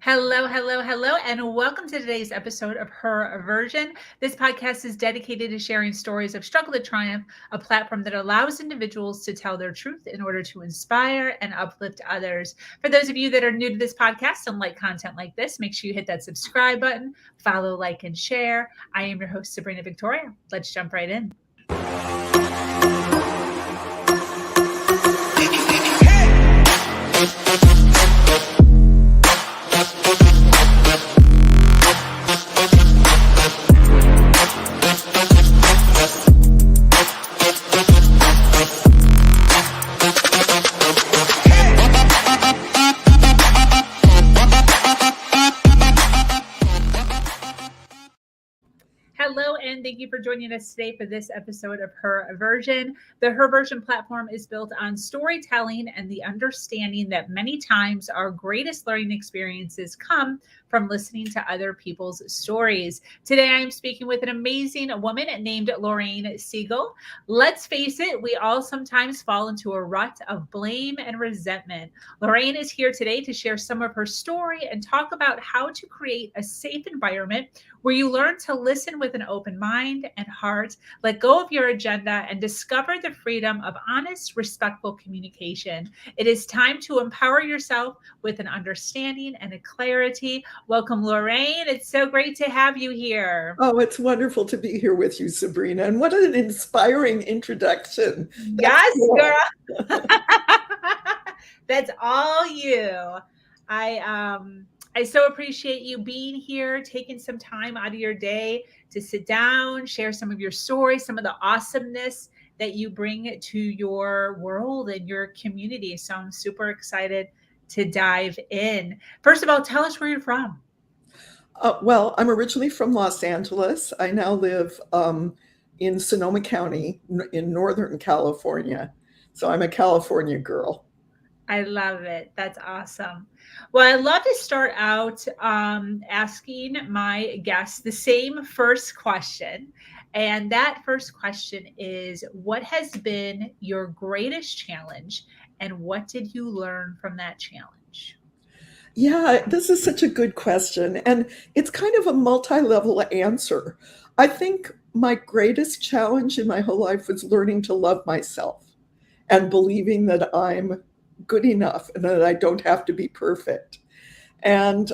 Hello, hello, hello, and welcome to today's episode of Her Version. This podcast is dedicated to sharing stories of struggle to triumph, a platform that allows individuals to tell their truth in order to inspire and uplift others. For those of you that are new to this podcast and like content like this, make sure you hit that subscribe button, follow, like, and share. I am your host, Sabrina Victoria. Let's jump right in. Hello, and thank you for joining us today for this episode of Her Version. The Her Version platform is built on storytelling and the understanding that many times our greatest learning experiences come from listening to other people's stories. Today, I am speaking with an amazing woman named Lorraine Segal. Let's face it, we all sometimes fall into a rut of blame and resentment. Lorraine is here today to share some of her story and talk about how to create a safe environment where you learn to listen with an open mind and heart, let go of your agenda, and discover the freedom of honest, respectful communication. It is time to empower yourself with an understanding and a clarity. Welcome, Lorraine. It's so great to have you here. Oh, it's wonderful to be here with you, Sabrina. And what an inspiring introduction. Yes, cool. Girl. That's all you. I so appreciate you being here, taking some time out of your day to sit down, share some of your stories, some of the awesomeness that you bring to your world and your community. So I'm super excited to dive in. First of all, tell us where you're from. Well, I'm originally from Los Angeles. I now live in Sonoma County in Northern California. So I'm a California girl. I love it. That's awesome. Well, I love to start out asking my guests the same first question. And that first question is, what has been your greatest challenge and what did you learn from that challenge? Yeah, this is such a good question. And it's kind of a multi-level answer. I think my greatest challenge in my whole life was learning to love myself and believing that I'm good enough and that I don't have to be perfect. And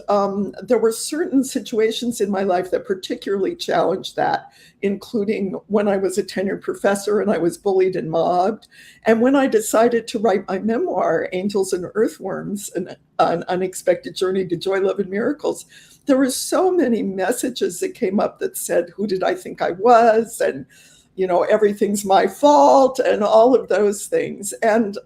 there were certain situations in my life that particularly challenged that, including when I was a tenured professor and I was bullied and mobbed. And when I decided to write my memoir, Angels and Earthworms, an unexpected journey to joy, love, and miracles, there were so many messages that came up that said, who did I think I was? And, you know, everything's my fault and all of those things. And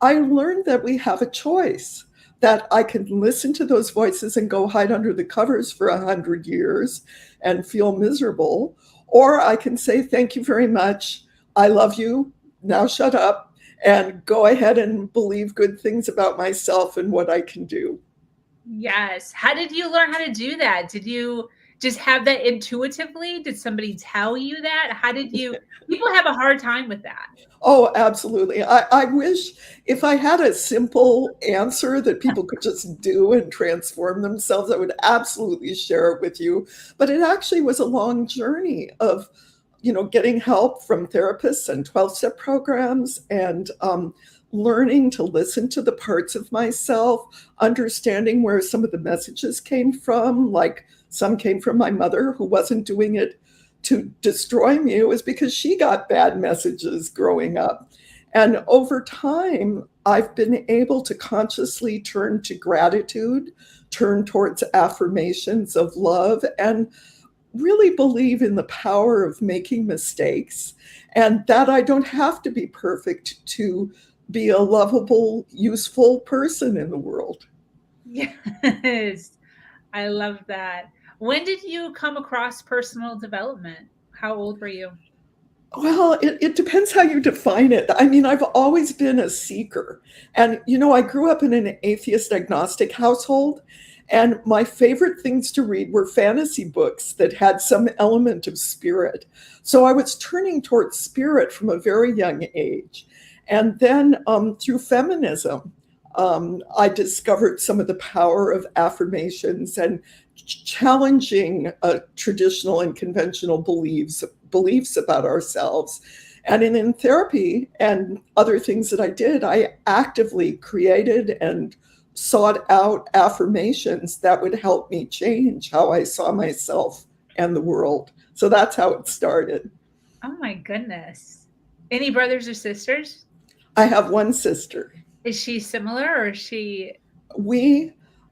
I learned that we have a choice, that I can listen to those voices and go hide under the covers for 100 years and feel miserable, or I can say, thank you very much. I love you. Now shut up and go ahead and believe good things about myself and what I can do. Yes. How did you learn how to do that? Did you just have that intuitively? Did somebody tell you that? How did you? People have a hard time with that. Oh, absolutely. I wish if I had a simple answer that people could just do and transform themselves, I would absolutely share it with you. But it actually was a long journey of, you know, getting help from therapists and 12-step programs and learning to listen to the parts of myself, understanding where some of the messages came from, like some came from my mother who wasn't doing it to destroy me. It was because she got bad messages growing up. And over time, I've been able to consciously turn to gratitude, turn towards affirmations of love, and really believe in the power of making mistakes and that I don't have to be perfect to be a lovable, useful person in the world. Yes, I love that. When did you come across personal development? How old were you? Well, it depends how you define it. I mean, I've always been a seeker. And, you know, I grew up in an atheist agnostic household. And my favorite things to read were fantasy books that had some element of spirit. So I was turning towards spirit from a very young age. And then through feminism, I discovered some of the power of affirmations and challenging traditional and conventional beliefs about ourselves. And in therapy and other things that I did, I actively created and sought out affirmations that would help me change how I saw myself and the world. So that's how it started. Oh my goodness. Any brothers or sisters? I have one sister. Is she similar or is she?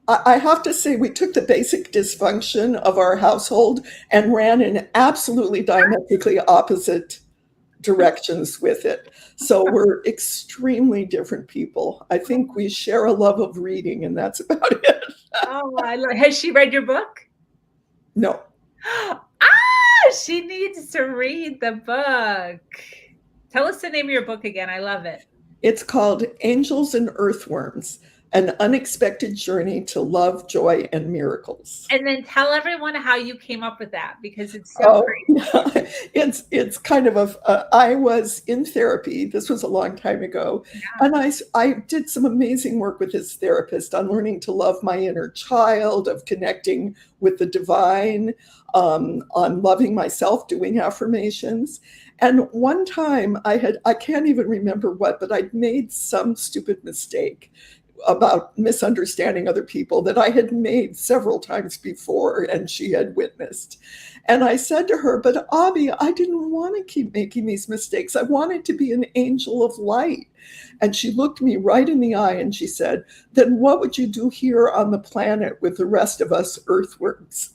I have to say, we took the basic dysfunction of our household and ran in absolutely diametrically opposite directions with it. So we're extremely different people. I think we share a love of reading, and that's about it. Oh, has she read your book? No. She needs to read the book. Tell us the name of your book again. I love it. It's called Angels and Earthworms, An Unexpected Journey to Love, Joy, and Miracles. And then tell everyone how you came up with that, because it's so great. It's kind of I was in therapy. This was a long time ago. Yeah. And I did some amazing work with this therapist on learning to love my inner child, of connecting with the divine, on loving myself, doing affirmations. And one time I can't even remember what, but I'd made some stupid mistake about misunderstanding other people that I had made several times before and she had witnessed. And I said to her, but Abby, I didn't want to keep making these mistakes. I wanted to be an angel of light. And she looked me right in the eye and she said, then what would you do here on the planet with the rest of us earthworms?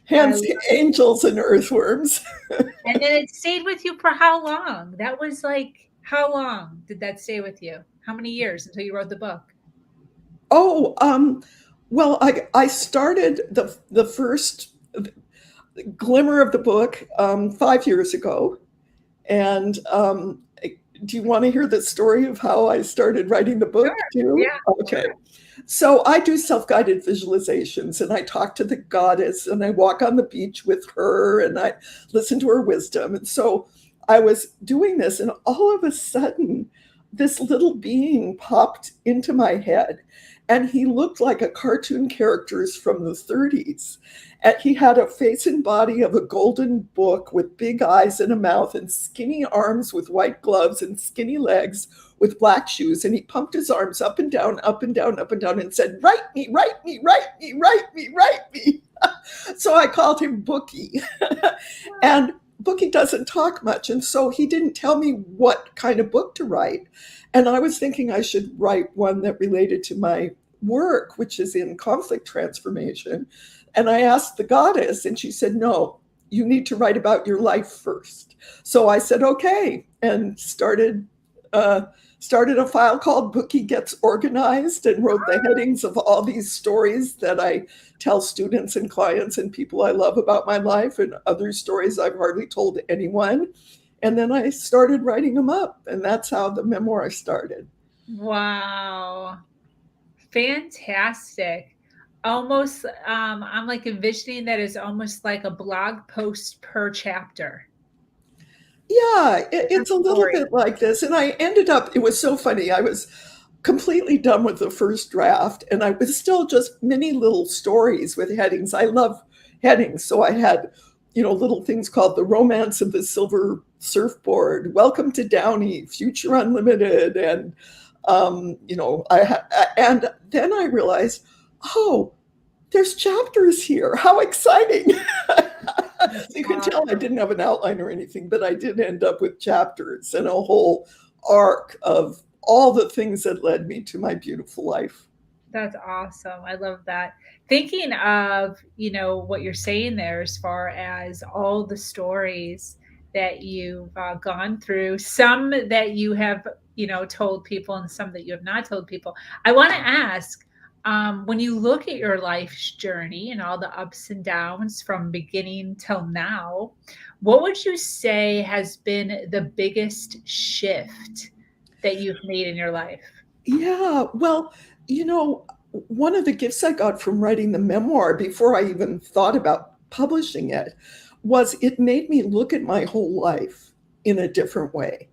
Hence angels and earthworms. And then it stayed with you for how long? That was like, how long did that stay with you? How many years until you wrote the book? Oh, well, I started the first glimmer of the book 5 years ago. And do you want to hear the story of how I started writing the book too? Yeah. Okay. So I do self-guided visualizations, and I talk to the goddess, and I walk on the beach with her, and I listen to her wisdom. And so I was doing this, and all of a sudden, this little being popped into my head, and he looked like a cartoon characters from the 30s. And he had a face and body of a golden book with big eyes and a mouth and skinny arms with white gloves and skinny legs with black shoes. And he pumped his arms up and down, up and down, up and down, and said, write me, write me, write me, write me, write me. So I called him Bookie. And Bookie doesn't talk much. And so he didn't tell me what kind of book to write. And I was thinking I should write one that related to my work, which is in conflict transformation. And I asked the goddess, and she said, no, you need to write about your life first. So I said, okay, and started a file called Bookie Gets Organized, and wrote the headings of all these stories that I tell students and clients and people I love about my life, and other stories I've hardly told anyone. And then I started writing them up, and that's how the memoir started. Wow. Fantastic. Almost, I'm like envisioning that as almost like a blog post per chapter. Yeah, it's a little bit like this. And I ended up, it was so funny. I was completely done with the first draft, and I was still just many little stories with headings. I love headings. So I had, little things called The Romance of the Silver Surfboard, Welcome to Downey, Future Unlimited. And, and then I realized, oh, there's chapters here. How exciting. So you can tell I didn't have an outline or anything, but I did end up with chapters and a whole arc of all the things that led me to my beautiful life. That's awesome. I love that. Thinking of, what you're saying there as far as all the stories that you've gone through, some that you have, told people, and some that you have not told people. I want to ask, when you look at your life's journey and all the ups and downs from beginning till now, what would you say has been the biggest shift that you've made in your life? Yeah, well, one of the gifts I got from writing the memoir before I even thought about publishing it was it made me look at my whole life in a different way.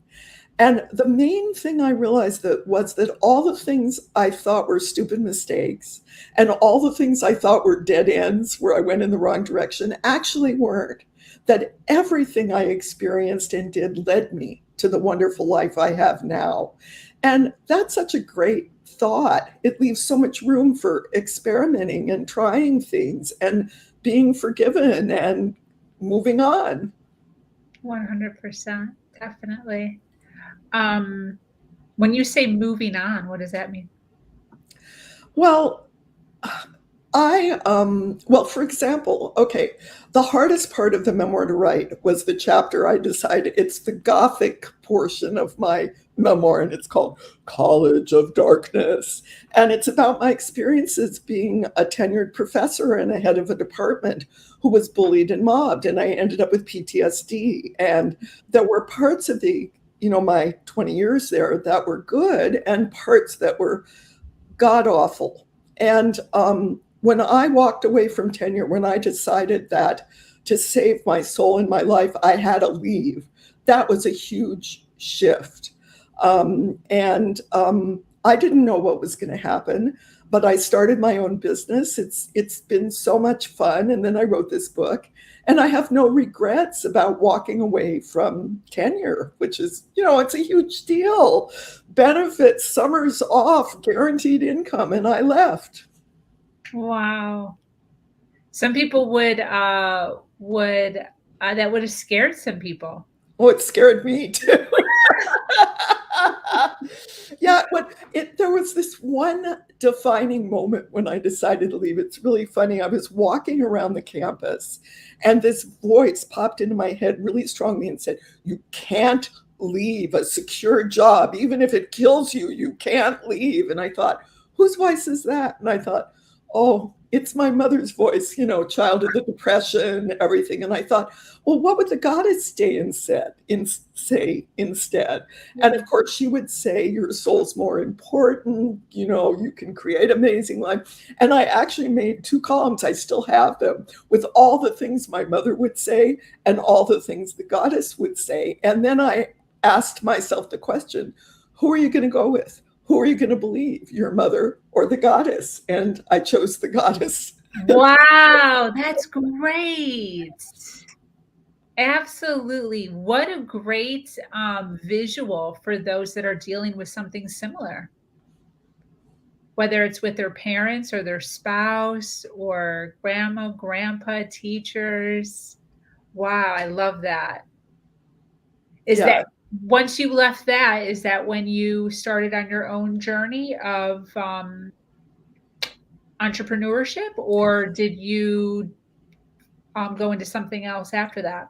And the main thing I realized was that all the things I thought were stupid mistakes and all the things I thought were dead ends where I went in the wrong direction actually weren't. That everything I experienced and did led me to the wonderful life I have now. And that's such a great thought. It leaves so much room for experimenting and trying things and being forgiven and moving on. 100%, definitely. When you say moving on, what does that mean? Well, for example, okay, the hardest part of the memoir to write was the chapter I decided, it's the Gothic portion of my memoir, and it's called College of Darkness. And it's about my experiences being a tenured professor and a head of a department who was bullied and mobbed. And I ended up with PTSD. And there were parts of my 20 years there that were good and parts that were god awful. And when I walked away from tenure, when I decided that to save my soul and my life, I had to leave, that was a huge shift. I didn't know what was going to happen, but I started my own business. It's been so much fun. And then I wrote this book, and I have no regrets about walking away from tenure, which is, it's a huge deal. Benefits, summers off, guaranteed income, and I left. Wow. Some people that would have scared some people. Oh, it scared me too. Yeah, but there was this one defining moment when I decided to leave. It's really funny. I was walking around the campus and this voice popped into my head really strongly and said, "You can't leave a secure job. Even if it kills you, you can't leave." And I thought, whose voice is that? And I thought, oh, it's my mother's voice, child of the Depression, everything. And I thought, well, what would the goddess say instead? And of course, she would say, your soul's more important, you can create amazing life. And I actually made 2 columns, I still have them, with all the things my mother would say and all the things the goddess would say. And then I asked myself the question, who are you going to go with? Who are you going to believe, your mother or the goddess? And I chose the goddess. Wow, that's great. Absolutely. What a great visual for those that are dealing with something similar, whether it's with their parents or their spouse or grandma, grandpa, teachers. Wow, I love that. That once you left that, is that when you started on your own journey of entrepreneurship, or did you go into something else after that?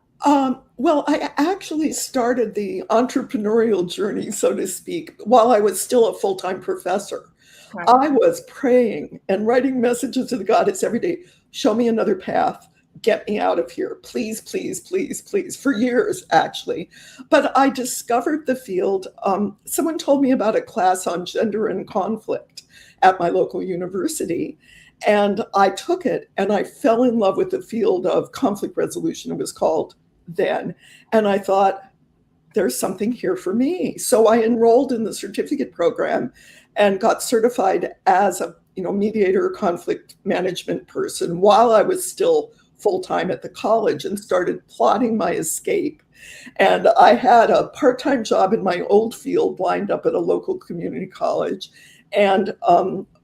Well, I actually started the entrepreneurial journey, so to speak, while I was still a full-time professor. Right. I was praying and writing messages to the goddess every day, show me another path. Get me out of here, please, please, please, please, for years, actually. But I discovered the field. Someone told me about a class on gender and conflict at my local university. And I took it and I fell in love with the field of conflict resolution, it was called then. And I thought, there's something here for me. So I enrolled in the certificate program and got certified as a mediator, conflict management person while I was still full-time at the college, and started plotting my escape. And I had a part-time job in my old field lined up at a local community college. And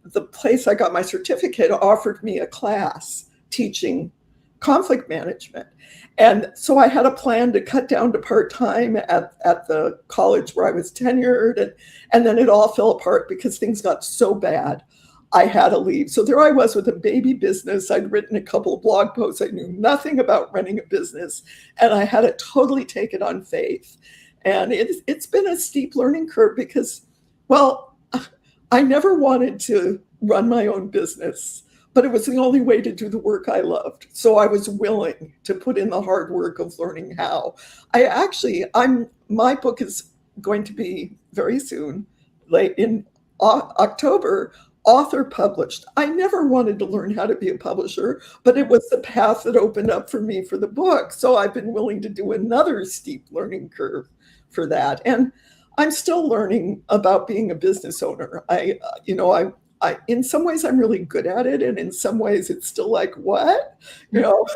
the place I got my certificate offered me a class teaching conflict management. And so I had a plan to cut down to part-time at the college where I was tenured. And then it all fell apart because things got so bad. I had to leave. So there I was with a baby business. I'd written a couple of blog posts. I knew nothing about running a business, and I had to totally take it on faith. And it's been a steep learning curve because, well, I never wanted to run my own business, but it was the only way to do the work I loved. So I was willing to put in the hard work of learning how. My book is going to be very soon, late in October, author published. I never wanted to learn how to be a publisher, but it was the path that opened up for me for the book. So I've been willing to do another steep learning curve for that. And I'm still learning about being a business owner. I in some ways I'm really good at it, and in some ways it's still like, what? You know?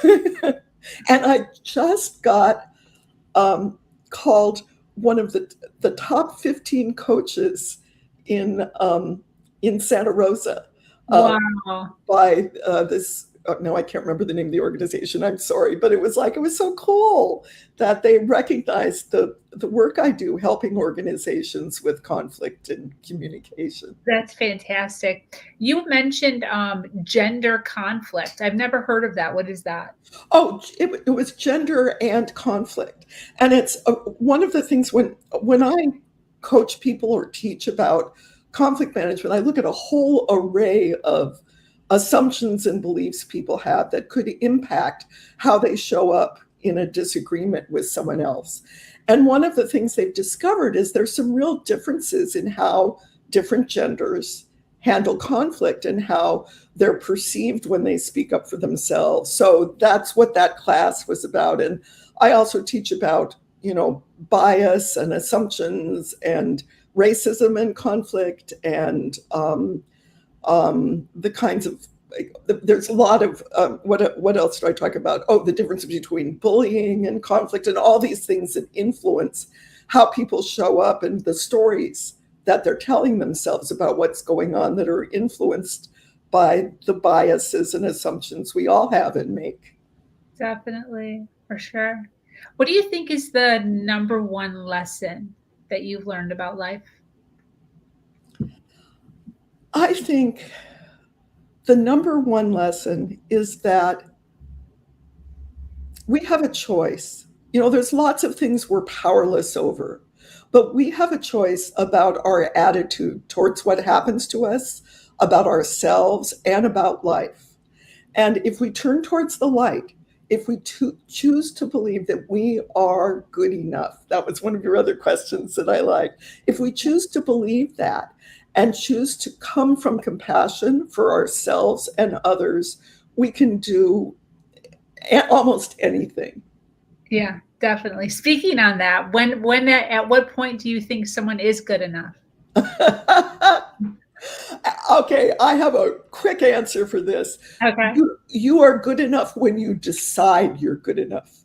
And I just got called one of the top 15 coaches in Santa Rosa Wow. by this. No, I can't remember the name of the organization. I'm sorry, but it was so cool that they recognized the work I do helping organizations with conflict and communication. That's fantastic. You mentioned gender conflict. I've never heard of that. What is that? Oh, it was gender and conflict, and it's one of the things when I coach people or teach about conflict management, I look at a whole array of assumptions and beliefs people have that could impact how they show up in a disagreement with someone else. And one of the things they've discovered is there's some real differences in how different genders handle conflict and how they're perceived when they speak up for themselves. So that's what that class was about. And I also teach about, bias and assumptions and racism and conflict and the kinds of, there's a lot of, what else do I talk about? Oh, the difference between bullying and conflict and all these things that influence how people show up and the stories that they're telling themselves about what's going on that are influenced by the biases and assumptions we all have and make. Definitely, for sure. What do you think is the number one lesson that you've learned about life? I think the number one lesson is that we have a choice. There's lots of things we're powerless over, but we have a choice about our attitude towards what happens to us, about ourselves, and about life. And if we turn towards the light, if we choose to believe that we are good enough, that was one of your other questions that I liked. If we choose to believe that and choose to come from compassion for ourselves and others, we can do almost anything. Yeah, definitely. Speaking on that, at what point do you think someone is good enough? Okay, I have a quick answer for this. Okay. You are good enough when you decide you're good enough.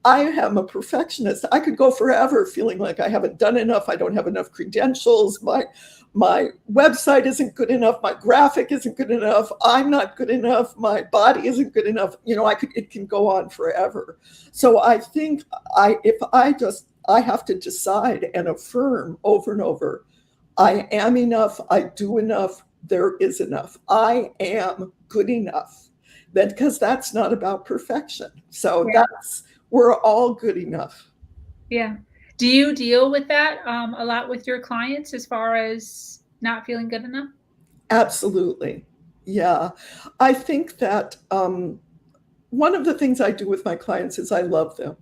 I am a perfectionist. I could go forever feeling like I haven't done enough. I don't have enough credentials. My website isn't good enough. My graphic isn't good enough. I'm not good enough. My body isn't good enough. It can go on forever. So I think I have to decide and affirm over and over, I am enough. I do enough. There is enough. I am good enough. Because that's not about perfection. So Yeah. we're all good enough. Yeah. Do you deal with that a lot with your clients as far as not feeling good enough? Absolutely. Yeah. I think that one of the things I do with my clients is I love them.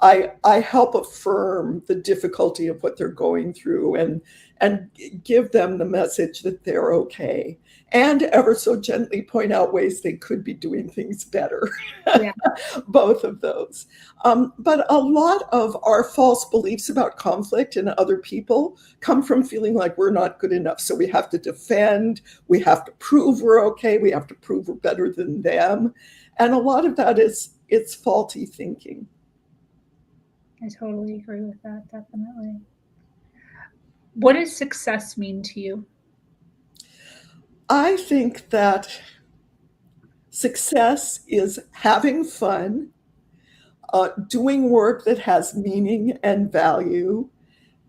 I help affirm the difficulty of what they're going through and give them the message that they're okay, and ever so gently point out ways they could be doing things better. Yeah. Both of those. But a lot of our false beliefs about conflict and other people come from feeling like we're not good enough. So we have to defend, we have to prove we're okay, we have to prove we're better than them. And a lot of that it's faulty thinking. I totally agree with that. Definitely. What does success mean to you? I think that success is having fun, doing work that has meaning and value,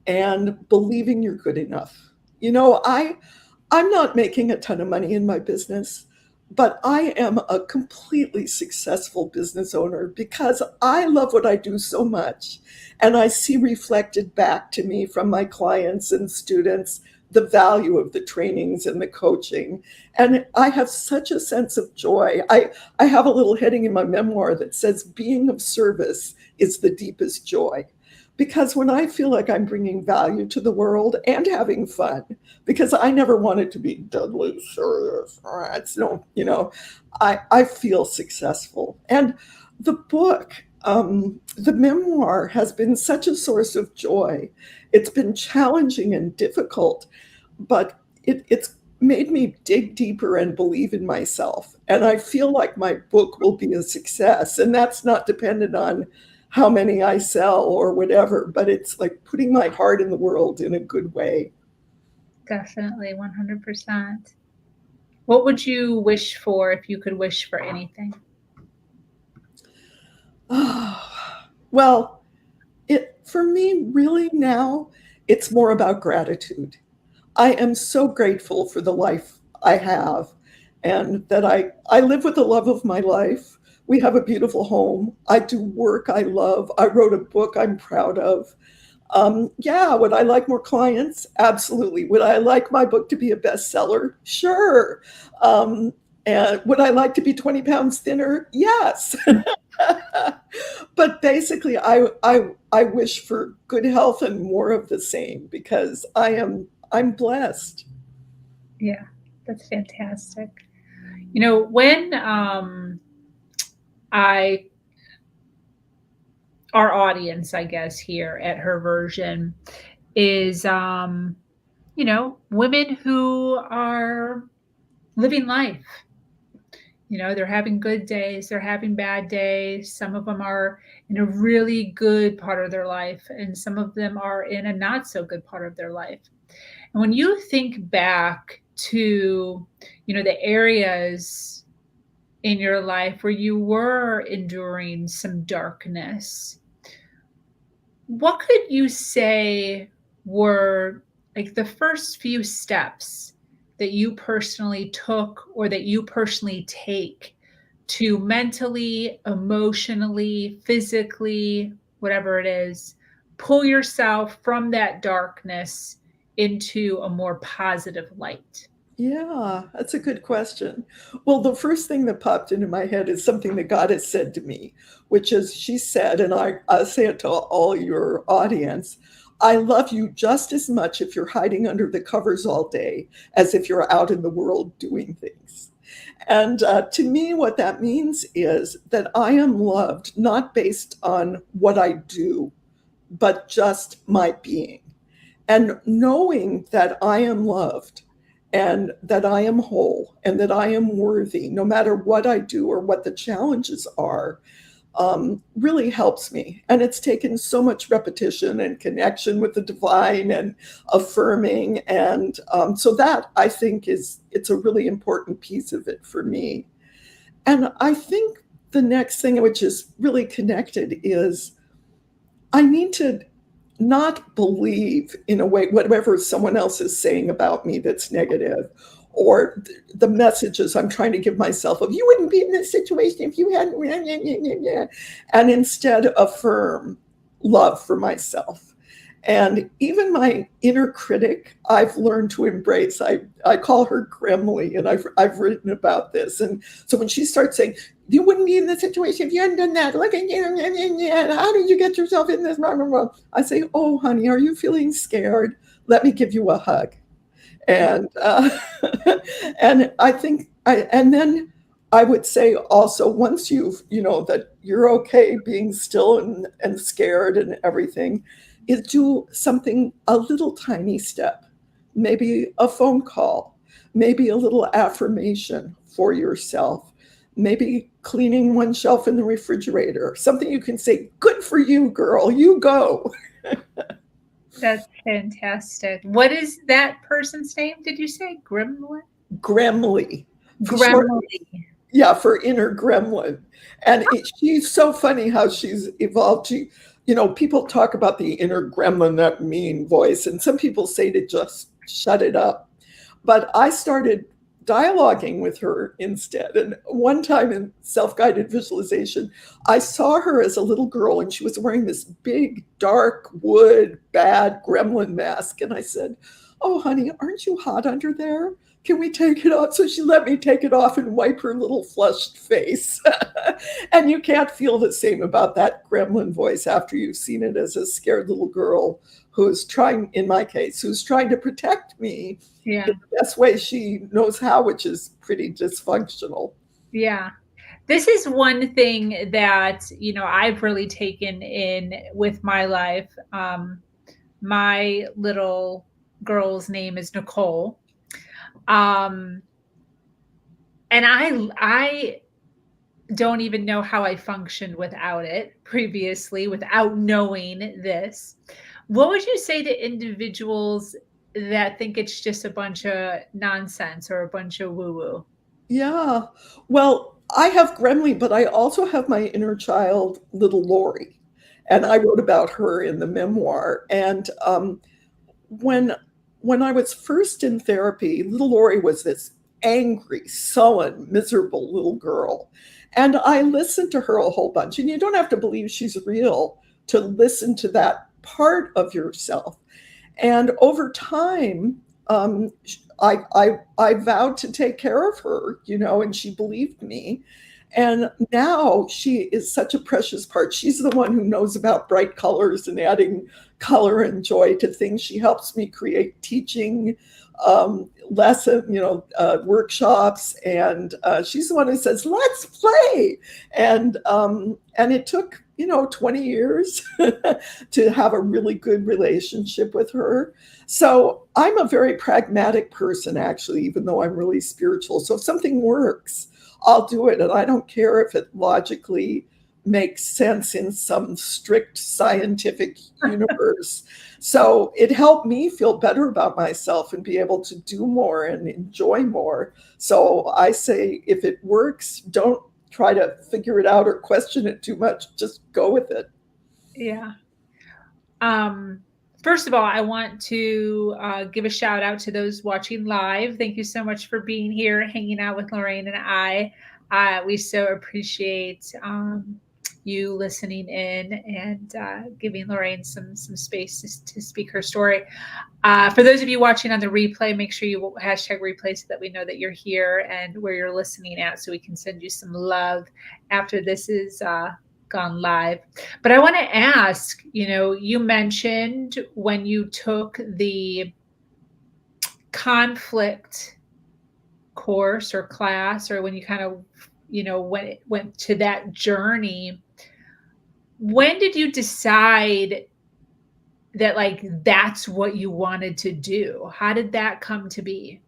and believing you're good enough. I'm not making a ton of money in my business, but I am a completely successful business owner because I love what I do so much. And I see reflected back to me from my clients and students the value of the trainings and the coaching. And I have such a sense of joy. I have a little heading in my memoir that says, being of service is the deepest joy. Because when I feel like I'm bringing value to the world and having fun, because I never wanted to be deadly serious, I feel successful. And the book The memoir has been such a source of joy. It's been challenging and difficult, but it's made me dig deeper and believe in myself. And I feel like my book will be a success. And that's not dependent on how many I sell or whatever, but it's like putting my heart in the world in a good way. Definitely, 100%. What would you wish for if you could wish for anything? Well, for me, really now, it's more about gratitude. I am so grateful for the life I have and that I live with the love of my life. We have a beautiful home. I do work I love. I wrote a book I'm proud of. Yeah, would I like more clients? Absolutely. Would I like my book to be a bestseller? Sure. And would I like to be 20 pounds thinner? Yes. But basically, I wish for good health and more of the same because I'm blessed. Yeah, that's fantastic. You know, when I our audience, I guess, here at Her Version is women who are living life. You know, they're having good days, they're having bad days. Some of them are in a really good part of their life, and some of them are in a not so good part of their life. And when you think back to, the areas in your life where you were enduring some darkness, what could you say were like the first few steps that you personally took or that you personally take to mentally, emotionally, physically, whatever it is, pull yourself from that darkness into a more positive light? Yeah, that's a good question. Well, the first thing that popped into my head is something that God has said to me, which is she said, and I say it to all your audience, I love you just as much if you're hiding under the covers all day as if you're out in the world doing things. And to me, what that means is that I am loved not based on what I do, but just my being. And knowing that I am loved and that I am whole and that I am worthy, no matter what I do or what the challenges are, really helps me. And it's taken so much repetition and connection with the divine and affirming. And so that I think it's a really important piece of it for me. And I think the next thing, which is really connected, is I need to not believe in a way whatever someone else is saying about me that's negative, or the messages I'm trying to give myself of you wouldn't be in this situation if you hadn't, and instead affirm love for myself. And even my inner critic, I've learned to embrace. I call her Gremly, and I've written about this. And so when she starts saying, you wouldn't be in this situation if you hadn't done that, look at you, how did you get yourself in this? I say, oh, honey, are you feeling scared? Let me give you a hug. And and I think and then I would say also, once that you're okay being still and scared and everything, is do something, a little tiny step, maybe a phone call, maybe a little affirmation for yourself, maybe cleaning one shelf in the refrigerator, something you can say, good for you, girl, you go. That's fantastic. What is that person's name? Did you say Gremlin? Gremly. Gremly. Yeah, for inner gremlin. And she's so funny how she's evolved. People talk about the inner gremlin, that mean voice, and some people say to just shut it up. But I started dialoguing with her instead. And one time in self-guided visualization, I saw her as a little girl and she was wearing this big, dark wood, bad gremlin mask. And I said, oh, honey, aren't you hot under there? Can we take it off? So she let me take it off and wipe her little flushed face. And you can't feel the same about that gremlin voice after you've seen it as a scared little girl who's trying, in my case, who's trying to protect me in the best way she knows how, which is pretty dysfunctional. Yeah. This is one thing that, I've really taken in with my life. My little girl's name is Nicole. Um, and I don't even know how I functioned without it previously, without knowing this. What would you say to individuals that think it's just a bunch of nonsense or a bunch of woo-woo? Yeah. Well, I have Gremley, but I also have my inner child, little Lori. And I wrote about her in the memoir. And when when I was first in therapy, little Lori was this angry, sullen, miserable little girl. And I listened to her a whole bunch. And you don't have to believe she's real to listen to that part of yourself. And over time, I vowed to take care of her, and she believed me. And now she is such a precious part. She's the one who knows about bright colors and adding color and joy to things. She helps me create teaching workshops, and she's the one who says, "Let's play." And it took 20 years to have a really good relationship with her. So I'm a very pragmatic person, actually, even though I'm really spiritual. So if something works, I'll do it. And I don't care if it logically makes sense in some strict scientific universe. So it helped me feel better about myself and be able to do more and enjoy more. So I say, if it works, don't try to figure it out or question it too much. Just go with it. Yeah. First of all, I want to give a shout out to those watching live. Thank you so much for being here, hanging out with Lorraine and I. We so appreciate you listening in and giving Lorraine some space to speak her story. For those of you watching on the replay, make sure you hashtag replay so that we know that you're here and where you're listening at, so we can send you some love after this is gone live. But I want to ask, you mentioned when you took the conflict course or class, or when you kind of, went to that journey, when did you decide that that's what you wanted to do? How did that come to be?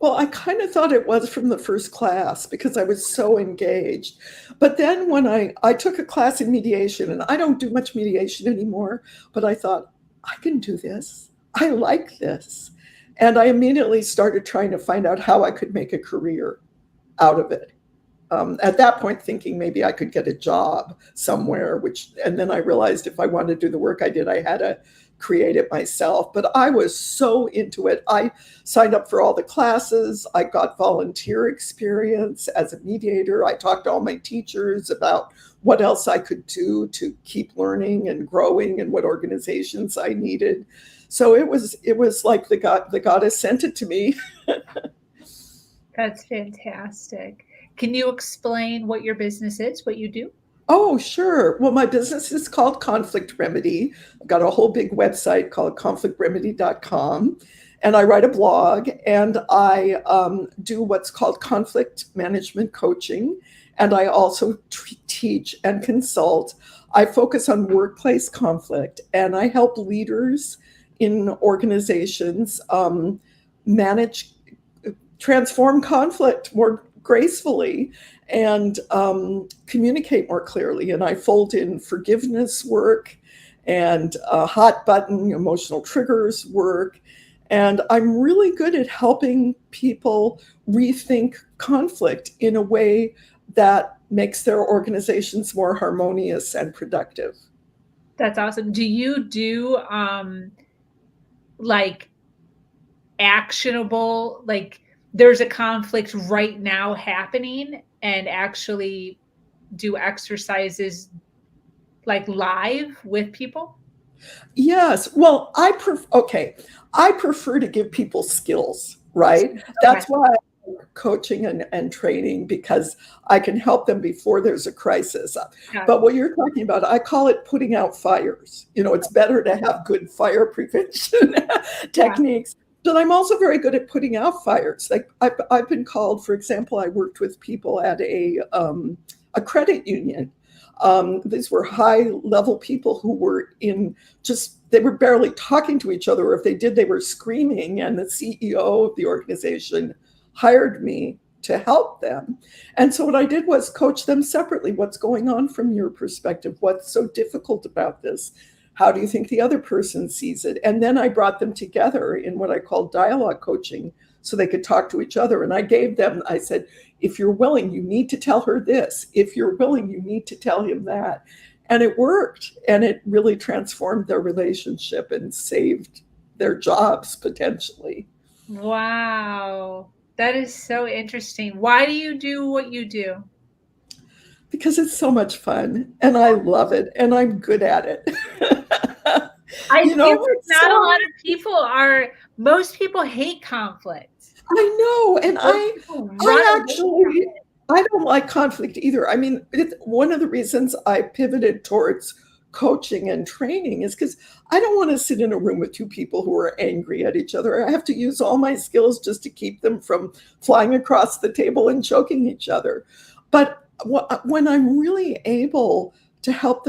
Well, I kind of thought it was from the first class because I was so engaged. But then when I took a class in mediation, and I don't do much mediation anymore, but I thought, I can do this. I like this. And I immediately started trying to find out how I could make a career out of it. At that point, thinking maybe I could get a job somewhere, and then I realized if I wanted to do the work I did, I had to create it myself. But I was so into it. I signed up for all the classes. I got volunteer experience as a mediator. I talked to all my teachers about what else I could do to keep learning and growing and what organizations I needed. So it was like the goddess sent it to me. That's fantastic. Can you explain what your business is, what you do? Oh, sure. Well, my business is called Conflict Remedy. I've got a whole big website called conflictremedy.com. And I write a blog, and I do what's called conflict management coaching. And I also teach and consult. I focus on workplace conflict, and I help leaders in organizations transform conflict more gracefully and communicate more clearly. And I fold in forgiveness work and hot button emotional triggers work. And I'm really good at helping people rethink conflict in a way that makes their organizations more harmonious and productive. That's awesome. Do you do actionable, there's a conflict right now happening, and actually do exercises live with people? Yes. Well, I prefer to give people skills, right? Okay. That's why I like coaching and training, because I can help them before there's a crisis. Yeah. But what you're talking about, I call it putting out fires. It's better to have good fire prevention techniques. But I'm also very good at putting out fires. Like I've been called, for example, I worked with people at a credit union. These were high level people who were they were barely talking to each other. Or if they did, they were screaming. And the CEO of the organization hired me to help them. And so what I did was coach them separately. What's going on from your perspective? What's so difficult about this? How do you think the other person sees it? And then I brought them together in what I call dialogue coaching so they could talk to each other. And I said, if you're willing, you need to tell her this. If you're willing, you need to tell him that. And it worked. And it really transformed their relationship and saved their jobs potentially. Wow. That is so interesting. Why do you do what you do? Because it's so much fun and I love it and I'm good at it. I feel like not a lot of people are, most people hate conflict. I know. And I don't like conflict either. I mean, one of the reasons I pivoted towards coaching and training is because I don't want to sit in a room with two people who are angry at each other. I have to use all my skills just to keep them from flying across the table and choking each other. But when I'm really able to help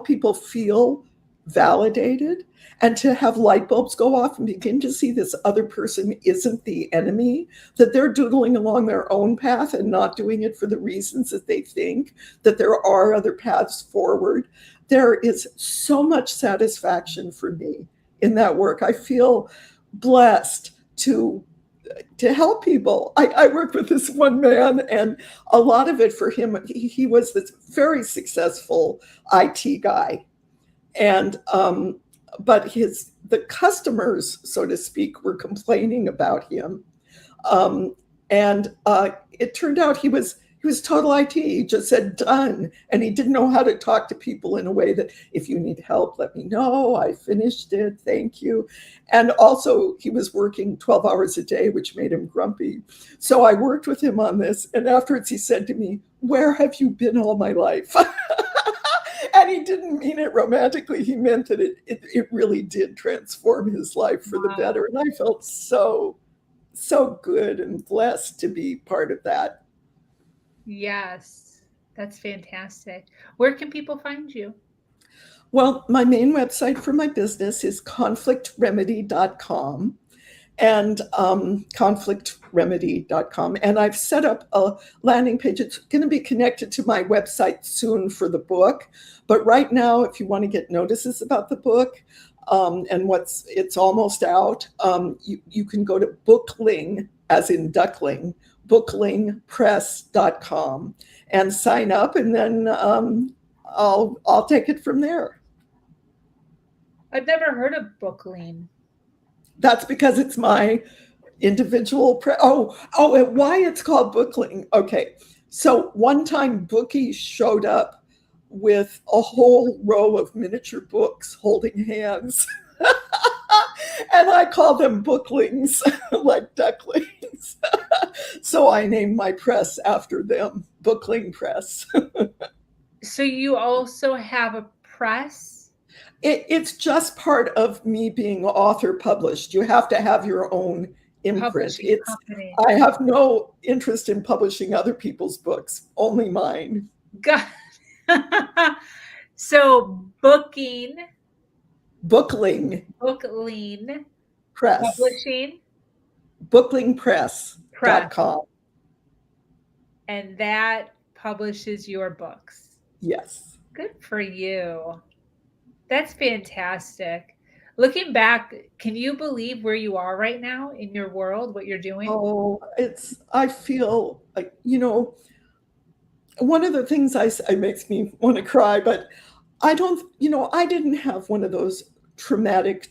people feel validated and to have light bulbs go off and begin to see this other person isn't the enemy, that they're doodling along their own path and not doing it for the reasons that they think, that there are other paths forward, there is so much satisfaction for me in that work. I feel blessed to help people. I worked with this one man, and a lot of it for him, he was this very successful IT guy. And but the customers, so to speak, were complaining about him. And it turned out he was total IT. He just said done. And he didn't know how to talk to people in a way that, if you need help, let me know. I finished it. Thank you. And also he was working 12 hours a day, which made him grumpy. So I worked with him on this. And afterwards he said to me, "Where have you been all my life?" And he didn't mean it romantically. He meant that it really did transform his life for the better. And I felt so good and blessed to be part of that. Yes, that's fantastic. Where can people find you? Well, my main website for my business is conflictremedy.com and conflictremedy.com. And I've set up a landing page. It's going to be connected to my website soon for the book. But right now, if you want to get notices about the book, and it's almost out, you can go to Bookling, as in duckling, booklingpress.com and sign up, and then I'll take it from there. I've never heard of Bookling. That's because it's my individual and why it's called Bookling. Okay, so one time Bookie showed up with a whole row of miniature books holding hands. And I call them booklings, like ducklings. So I named my press after them, Bookling Press. So you also have a press? It's just part of me being author published. You have to have your own imprint. I have no interest in publishing other people's books, only mine. God. So Bookling Press. Publishing. Booklingpress.com. And that publishes your books. Yes. Good for you. That's fantastic. Looking back, can you believe where you are right now in your world, what you're doing? Oh, I feel like, one of the things I say makes me want to cry, but I didn't have one of those traumatic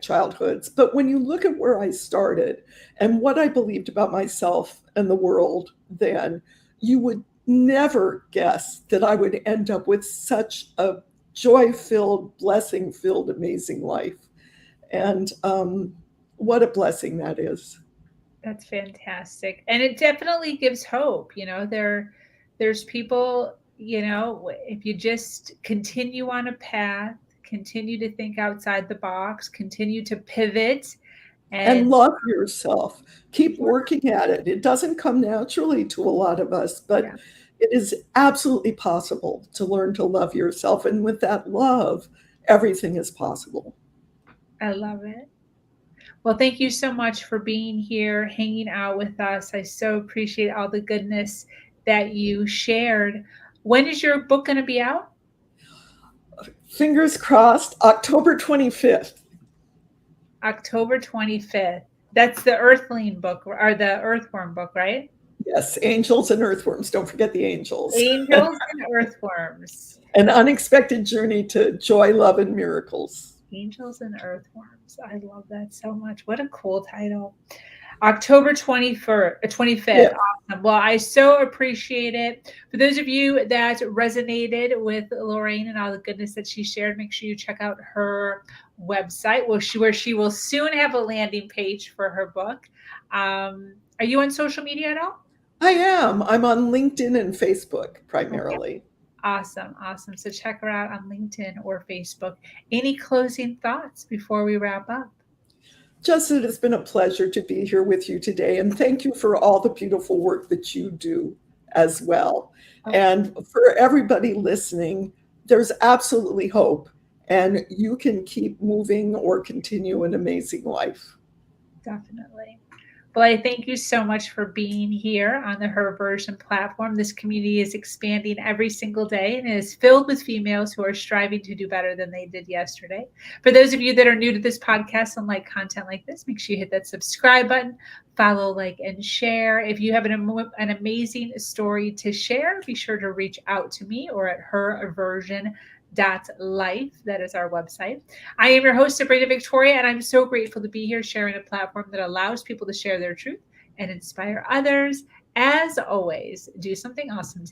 childhoods. But when you look at where I started and what I believed about myself and the world then, you would never guess that I would end up with such a joy-filled, blessing-filled, amazing life. And what a blessing that is. That's fantastic. And it definitely gives hope. There's people, if you just continue on a path, continue to think outside the box, continue to pivot, And And love yourself. Keep working at it. It doesn't come naturally to a lot of us, but yeah, it is absolutely possible to learn to love yourself. And with that love, everything is possible. I love it. Well, thank you so much for being here, hanging out with us. I so appreciate all the goodness that you shared. When is your book going to be out? Fingers crossed, October 25th. October 25th. That's the Earthling book or the Earthworm book, right? Yes, angels and earthworms. Don't forget the angels. Angels and Earthworms. An unexpected journey to joy, love, and miracles. Angels and Earthworms. I love that so much. What a cool title. October 25th. Yeah. Awesome. Well, I so appreciate it. For those of you that resonated with Lorraine and all the goodness that she shared, make sure you check out her website where she will soon have a landing page for her book. Are you on social media at all? I am. I'm on LinkedIn and Facebook primarily. Okay. Awesome. Awesome. So check her out on LinkedIn or Facebook. Any closing thoughts before we wrap up? Just that it's been a pleasure to be here with you today. And thank you for all the beautiful work that you do as well. Okay. And for everybody listening, there's absolutely hope. And you can keep moving or continue an amazing life. Definitely. Well, I thank you so much for being here on the Her Version platform. This community is expanding every single day and is filled with females who are striving to do better than they did yesterday. For those of you that are new to this podcast and like content like this, make sure you hit that subscribe button, follow, like, and share. If you have an amazing story to share, be sure to reach out to me or at herversion.life. That is our website. I am your host, Sabrina Victoria, and I'm so grateful to be here sharing a platform that allows people to share their truth and inspire others. As always, do something awesome today.